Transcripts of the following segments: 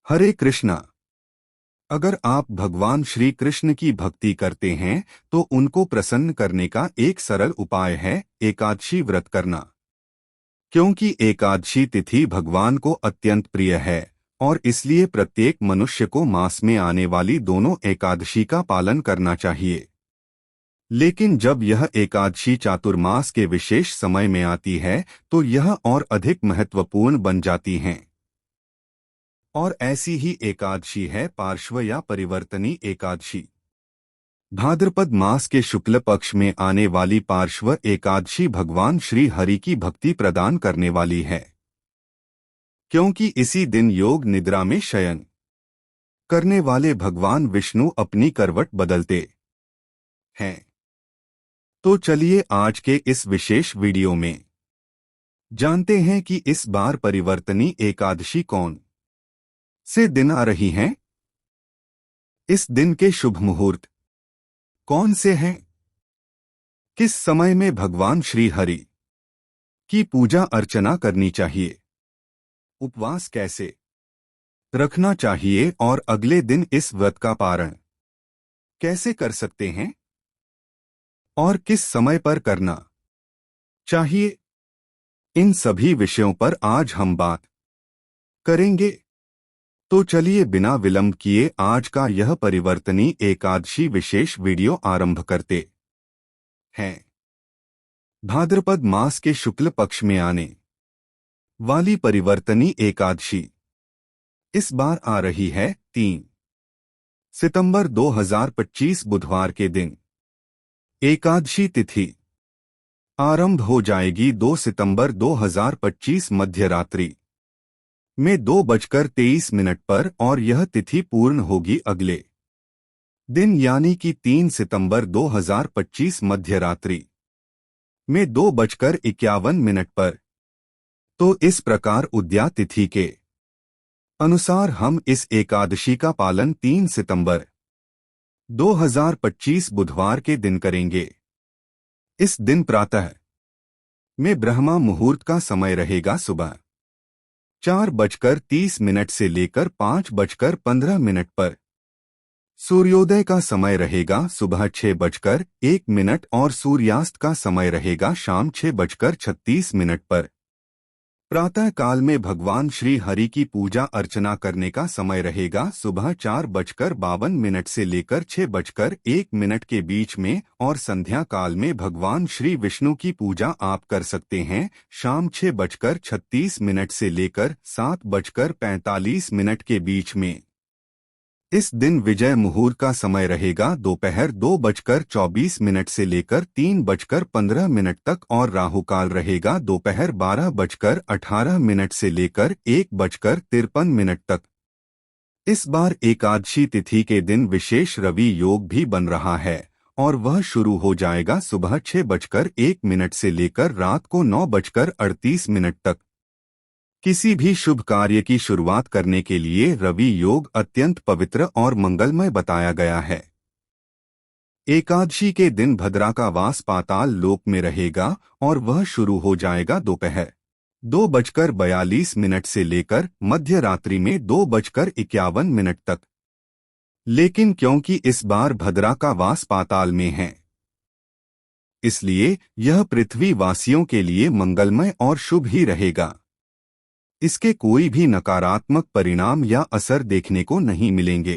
हरे कृष्णा। अगर आप भगवान श्री कृष्ण की भक्ति करते हैं तो उनको प्रसन्न करने का एक सरल उपाय है एकादशी व्रत करना। क्योंकि एकादशी तिथि भगवान को अत्यंत प्रिय है और इसलिए प्रत्येक मनुष्य को मास में आने वाली दोनों एकादशी का पालन करना चाहिए। लेकिन जब यह एकादशी चातुर्मास के विशेष समय में आती है तो यह और अधिक महत्वपूर्ण बन जाती हैं। और ऐसी ही एकादशी है पार्श्व या परिवर्तनी एकादशी। भाद्रपद मास के शुक्ल पक्ष में आने वाली पार्श्व एकादशी भगवान श्री हरि की भक्ति प्रदान करने वाली है। क्योंकि इसी दिन योग निद्रा में शयन करने वाले भगवान विष्णु अपनी करवट बदलते हैं। तो चलिए आज के इस विशेष वीडियो में जानते हैं कि इस बार परिवर्तनी एकादशी कौन से दिन आ रही हैं। इस दिन के शुभ मुहूर्त कौन से हैं, किस समय में भगवान श्री हरि की पूजा अर्चना करनी चाहिए, उपवास कैसे रखना चाहिए और अगले दिन इस व्रत का पारण कैसे कर सकते हैं और किस समय पर करना चाहिए, इन सभी विषयों पर आज हम बात करेंगे। तो चलिए बिना विलंब किए आज का यह परिवर्तनी एकादशी विशेष वीडियो आरंभ करते हैं। भाद्रपद मास के शुक्ल पक्ष में आने वाली परिवर्तनी एकादशी इस बार आ रही है 3 सितंबर 2025 बुधवार के दिन। एकादशी तिथि आरंभ हो जाएगी 2 सितंबर 2025 मध्य रात्रि में 2:23 पर और यह तिथि पूर्ण होगी अगले दिन यानी कि 3 सितंबर 2025 मध्य रात्रि में 2:51 पर। तो इस प्रकार उद्या तिथि के अनुसार हम इस एकादशी का पालन 3 सितंबर 2025 बुधवार के दिन करेंगे। इस दिन प्रातः में ब्रह्मा मुहूर्त का समय रहेगा सुबह 4:30 से लेकर 5:15 पर। सूर्योदय का समय रहेगा सुबह 6:01 और सूर्यास्त का समय रहेगा शाम 6:36 पर। प्रातः काल में भगवान श्री हरि की पूजा अर्चना करने का समय रहेगा सुबह 4:52 से लेकर 6:01 के बीच में और संध्या काल में भगवान श्री विष्णु की पूजा आप कर सकते हैं शाम 6:36 से लेकर 7:45 के बीच में। इस दिन विजय मुहूर्त का समय रहेगा दोपहर 2:24 से लेकर 3:15 तक और राहुकाल रहेगा दोपहर 12:18 से लेकर 1:53 तक। इस बार एकादशी तिथि के दिन विशेष रवि योग भी बन रहा है और वह शुरू हो जाएगा सुबह 6:01 से लेकर रात को 9:38 तक। किसी भी शुभ कार्य की शुरुआत करने के लिए रवि योग अत्यंत पवित्र और मंगलमय बताया गया है। एकादशी के दिन भद्रा का वास पाताल लोक में रहेगा और वह शुरू हो जाएगा दोपहर 2:42 से लेकर मध्य रात्रि में 2:51 तक। लेकिन क्योंकि इस बार भद्रा का वास पाताल में है इसलिए यह पृथ्वी वासियों के लिए मंगलमय और शुभ ही रहेगा। इसके कोई भी नकारात्मक परिणाम या असर देखने को नहीं मिलेंगे।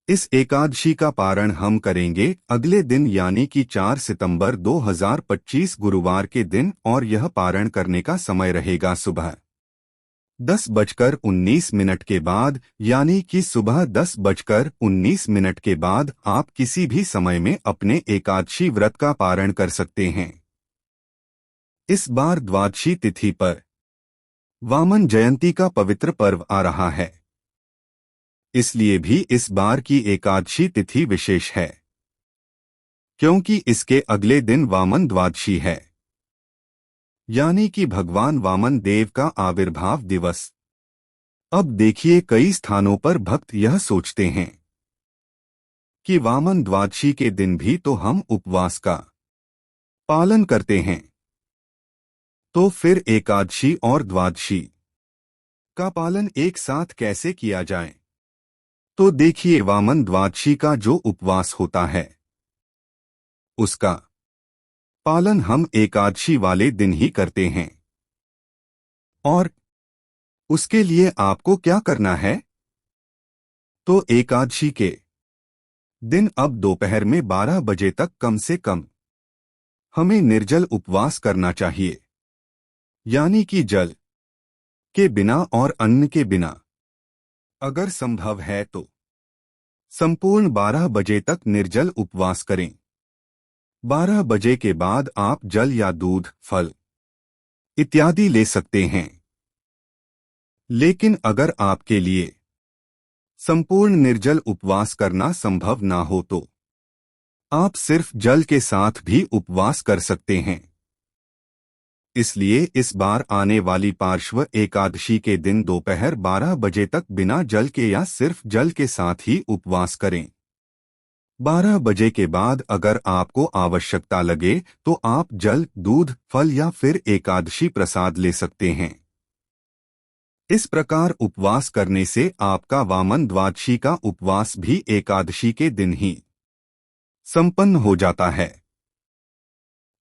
इस एकादशी का पारण हम करेंगे अगले दिन यानी कि 4 सितंबर 2025 गुरुवार के दिन और यह पारण करने का समय रहेगा सुबह 10:19 के बाद यानी कि सुबह 10:19 के बाद। आप किसी भी समय में अपने एकादशी व्रत का पारण कर सकते हैं। इस बार द्वादशी तिथि पर वामन जयंती का पवित्र पर्व आ रहा है, इसलिए भी इस बार की एकादशी तिथि विशेष है क्योंकि इसके अगले दिन वामन द्वादशी है यानी कि भगवान वामन देव का आविर्भाव दिवस। अब देखिए कई स्थानों पर भक्त यह सोचते हैं कि वामन द्वादशी के दिन भी तो हम उपवास का पालन करते हैं, तो फिर एकादशी और द्वादशी का पालन एक साथ कैसे किया जाए? तो देखिए, वामन द्वादशी का जो उपवास होता है उसका पालन हम एकादशी वाले दिन ही करते हैं। और उसके लिए आपको क्या करना है? तो एकादशी के दिन अब दोपहर में 12 बजे तक कम से कम हमें निर्जल उपवास करना चाहिए, यानी कि जल के बिना और अन्न के बिना। अगर संभव है तो संपूर्ण 12 बजे तक निर्जल उपवास करें। 12 बजे के बाद आप जल या दूध, फल इत्यादि ले सकते हैं। लेकिन अगर आपके लिए संपूर्ण निर्जल उपवास करना संभव ना हो तो आप सिर्फ जल के साथ भी उपवास कर सकते हैं। इसलिए इस बार आने वाली पार्श्व एकादशी के दिन दोपहर 12 बजे तक बिना जल के या सिर्फ जल के साथ ही उपवास करें। 12 बजे के बाद अगर आपको आवश्यकता लगे तो आप जल, दूध, फल या फिर एकादशी प्रसाद ले सकते हैं। इस प्रकार उपवास करने से आपका वामन द्वादशी का उपवास भी एकादशी के दिन ही संपन्न हो जाता है।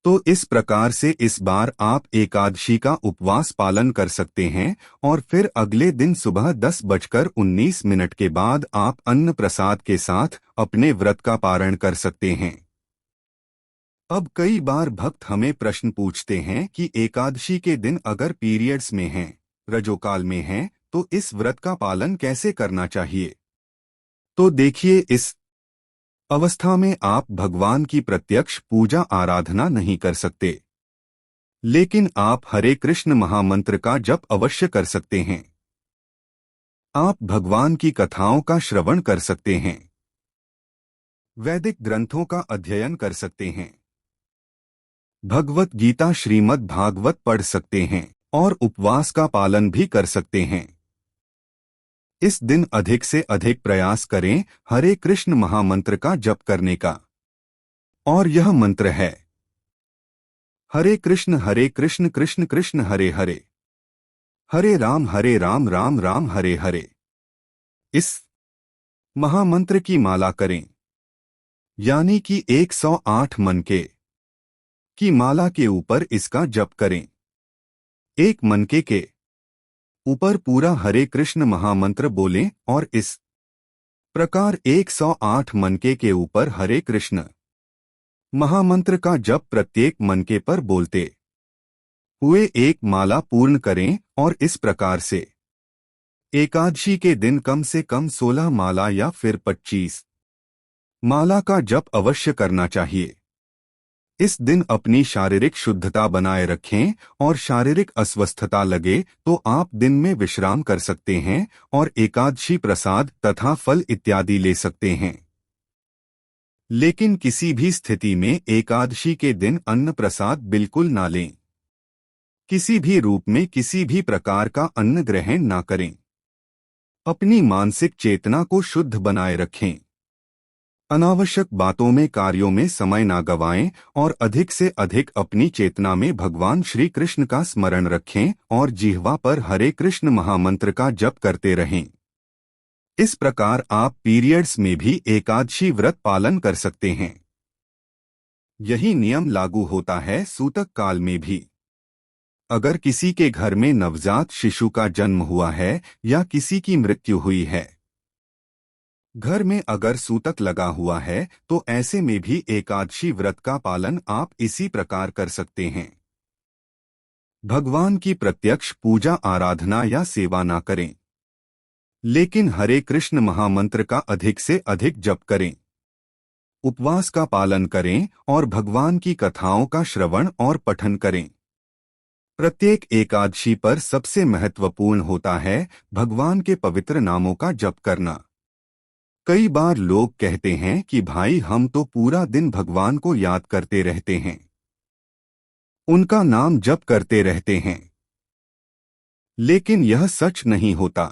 तो इस प्रकार से इस बार आप एकादशी का उपवास पालन कर सकते हैं और फिर अगले दिन सुबह 10:19 के बाद आप अन्न प्रसाद के साथ अपने व्रत का पारण कर सकते हैं। अब कई बार भक्त हमें प्रश्न पूछते हैं कि एकादशी के दिन अगर पीरियड्स में हैं, रजोकाल में हैं, तो इस व्रत का पालन कैसे करना चाहिए? तो देखिए, इस अवस्था में आप भगवान की प्रत्यक्ष पूजा आराधना नहीं कर सकते, लेकिन आप हरे कृष्ण महामंत्र का जप अवश्य कर सकते हैं। आप भगवान की कथाओं का श्रवण कर सकते हैं, वैदिक ग्रंथों का अध्ययन कर सकते हैं, भगवत गीता, श्रीमद् भागवत पढ़ सकते हैं और उपवास का पालन भी कर सकते हैं। इस दिन अधिक से अधिक प्रयास करें हरे कृष्ण महामंत्र का जप करने का। और यह मंत्र है हरे कृष्ण कृष्ण कृष्ण हरे हरे, हरे राम राम राम हरे हरे। इस महामंत्र की माला करें, यानी कि 108 मनके की माला के ऊपर इसका जप करें। एक मनके के ऊपर पूरा हरे कृष्ण महामंत्र बोलें और इस प्रकार 108 मनके के ऊपर हरे कृष्ण महामंत्र का जप प्रत्येक मनके पर बोलते हुए एक माला पूर्ण करें और इस प्रकार से एकादशी के दिन कम से कम 16 माला या फिर 25 माला का जप अवश्य करना चाहिए। इस दिन अपनी शारीरिक शुद्धता बनाए रखें और शारीरिक अस्वस्थता लगे तो आप दिन में विश्राम कर सकते हैं और एकादशी प्रसाद तथा फल इत्यादि ले सकते हैं। लेकिन किसी भी स्थिति में एकादशी के दिन अन्न प्रसाद बिल्कुल ना लें। किसी भी रूप में किसी भी प्रकार का अन्न ग्रहण ना करें। अपनी मानसिक चेतना को शुद्ध बनाए रखें। अनावश्यक बातों में, कार्यों में समय ना गवाएं और अधिक से अधिक अपनी चेतना में भगवान श्री कृष्ण का स्मरण रखें और जिह्वा पर हरे कृष्ण महामंत्र का जप करते रहें। इस प्रकार आप पीरियड्स में भी एकादशी व्रत पालन कर सकते हैं। यही नियम लागू होता है सूतक काल में भी। अगर किसी के घर में नवजात शिशु का जन्म हुआ है या किसी की मृत्यु हुई है, घर में अगर सूतक लगा हुआ है, तो ऐसे में भी एकादशी व्रत का पालन आप इसी प्रकार कर सकते हैं। भगवान की प्रत्यक्ष पूजा आराधना या सेवा ना करें, लेकिन हरे कृष्ण महामंत्र का अधिक से अधिक जप करें। उपवास का पालन करें और भगवान की कथाओं का श्रवण और पठन करें। प्रत्येक एकादशी पर सबसे महत्वपूर्ण होता है भगवान के पवित्र नामों का जप करना। कई बार लोग कहते हैं कि भाई, हम तो पूरा दिन भगवान को याद करते रहते हैं, उनका नाम जप करते रहते हैं, लेकिन यह सच नहीं होता।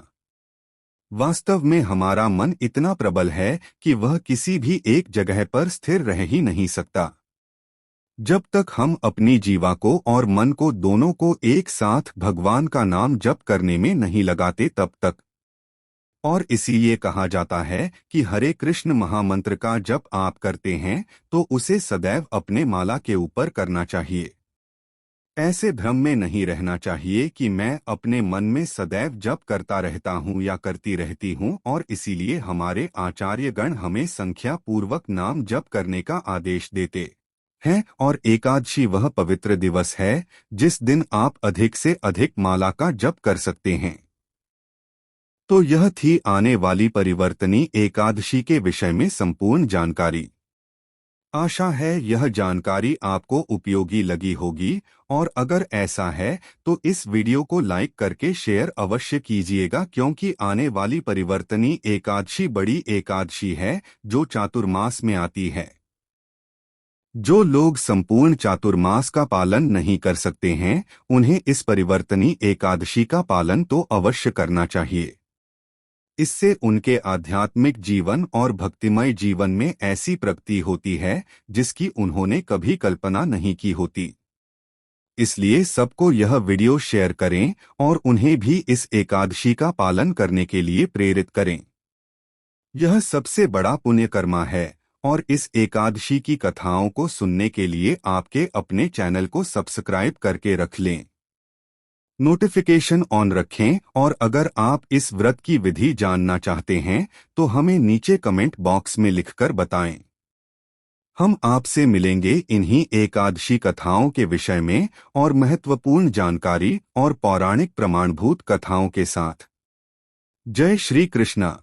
वास्तव में हमारा मन इतना प्रबल है कि वह किसी भी एक जगह पर स्थिर रह ही नहीं सकता। जब तक हम अपनी जीवा को और मन को दोनों को एक साथ भगवान का नाम जप करने में नहीं लगाते तब तक। और इसीलिए कहा जाता है कि हरे कृष्ण महामंत्र का जप आप करते हैं तो उसे सदैव अपने माला के ऊपर करना चाहिए। ऐसे भ्रम में नहीं रहना चाहिए कि मैं अपने मन में सदैव जप करता रहता हूँ या करती रहती हूँ, और इसीलिए हमारे आचार्यगण हमें संख्या पूर्वक नाम जप करने का आदेश देते हैं। और एकादशी वह पवित्र दिवस है जिस दिन आप अधिक से अधिक माला का जप कर सकते हैं। तो यह थी आने वाली परिवर्तनी एकादशी के विषय में संपूर्ण जानकारी। आशा है यह जानकारी आपको उपयोगी लगी होगी, और अगर ऐसा है तो इस वीडियो को लाइक करके शेयर अवश्य कीजिएगा, क्योंकि आने वाली परिवर्तनी एकादशी बड़ी एकादशी है जो चातुर्मास में आती है। जो लोग संपूर्ण चातुर्मास का पालन नहीं कर सकते हैं उन्हें इस परिवर्तनी एकादशी का पालन तो अवश्य करना चाहिए। इससे उनके आध्यात्मिक जीवन और भक्तिमय जीवन में ऐसी प्रगति होती है जिसकी उन्होंने कभी कल्पना नहीं की होती। इसलिए सबको यह वीडियो शेयर करें और उन्हें भी इस एकादशी का पालन करने के लिए प्रेरित करें। यह सबसे बड़ा पुण्य कर्मा है, और इस एकादशी की कथाओं को सुनने के लिए आपके अपने चैनल को सब्सक्राइब करके रख लें। नोटिफिकेशन ऑन रखें, और अगर आप इस व्रत की विधि जानना चाहते हैं तो हमें नीचे कमेंट बॉक्स में लिखकर बताएं। हम आपसे मिलेंगे इन्हीं एकादशी कथाओं के विषय में और महत्वपूर्ण जानकारी और पौराणिक प्रमाणभूत कथाओं के साथ। जय श्री कृष्णा।